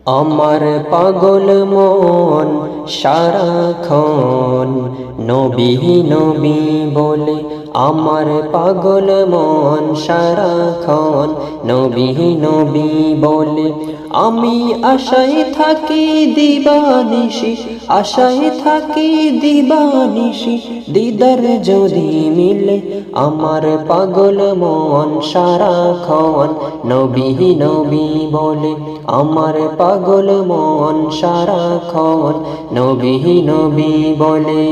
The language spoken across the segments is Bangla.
আমার পাগল মন সারাক্ষণ নবী নবী বলে। আমার পাগল মন সারাক্ষণ নবী নবী বলে। আমি আশায় থাকি দিবানিশি, আশায় থাকি দিবানিশি, দিদার যদি মিলে। আমার পাগল মন সারাক্ষণ নবী নবী বলে। আমার পাগল মন সারাক্ষণ নবী নবী বলে।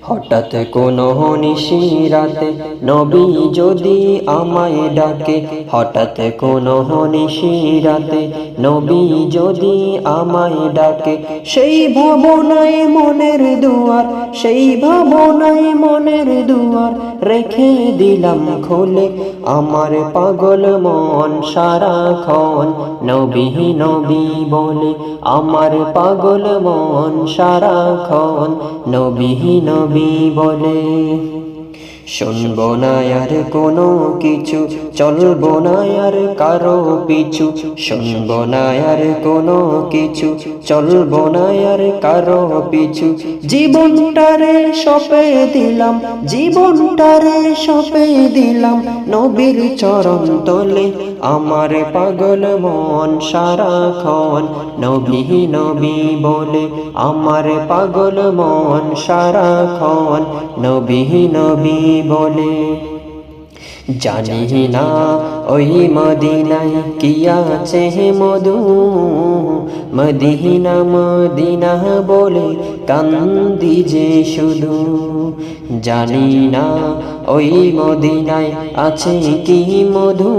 হঠাৎ কোনো নিশিরাতে নবী যদি আমায় ডাকে, হঠাৎ কোনো নিশিরাতে নবী যদি আমায় ডাকে, সেই ভাবনায় মনের দুয়ার, সেই ভাবনায় মনের দুয়ার রেখে দিলাম খুলে। আমার পাগল মন সারাক্ষণ নবী নবী বলে। আমার পাগল মন সারাক্ষণ নবী নবী বলে। শুনবো না আর কোনো কিছু, চলবো না আর কারো পিছু। শুনবো না আর কোনো কিছু, চলবো না আর কারো পিছু। জীবনটারে সঁপে দিলাম, জীবনটারে সঁপে দিলাম নবীর চরণ তলে। আমার পাগল মন সারাক্ষণ নবী নবী বলে। আমার পাগল মন সারাক্ষণ নবী নবী বলে। জানি না ওই মদিনায় কি আছে মধু, মদিনা মদিনা বলে কান্দি যে শুধু। জানি না ওই মদিনায় আছে কি মধু,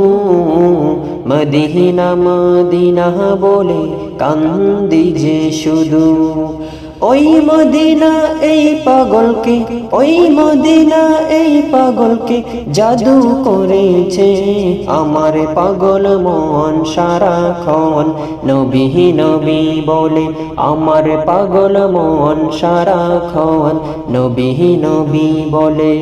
মদিনা মদিনা বলে কান্দি যে শুধু। ওই মদিনা এই পাগলকে, ওই মদিনা এই পাগলকে জাদু করেছে। আমার পাগল মন সারাক্ষণ নবী নবী বলে। আমার পাগল মন সারাক্ষণ নবী নবী বলে।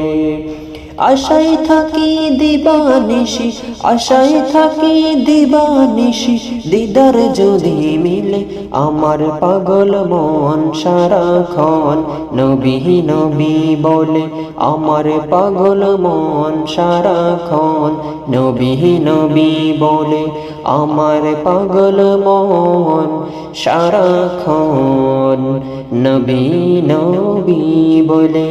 আশায় থাকি দিবানিশি, আশায় থাকি দিবানিশি, দিদার যদি মিলে। আমার পাগল মন সারাক্ষণ নবী নবী বলে। আমার পাগল মন সারাক্ষণ নবী নবী বলে। আমার পাগল মন সারাক্ষণ নবী নবী বলে।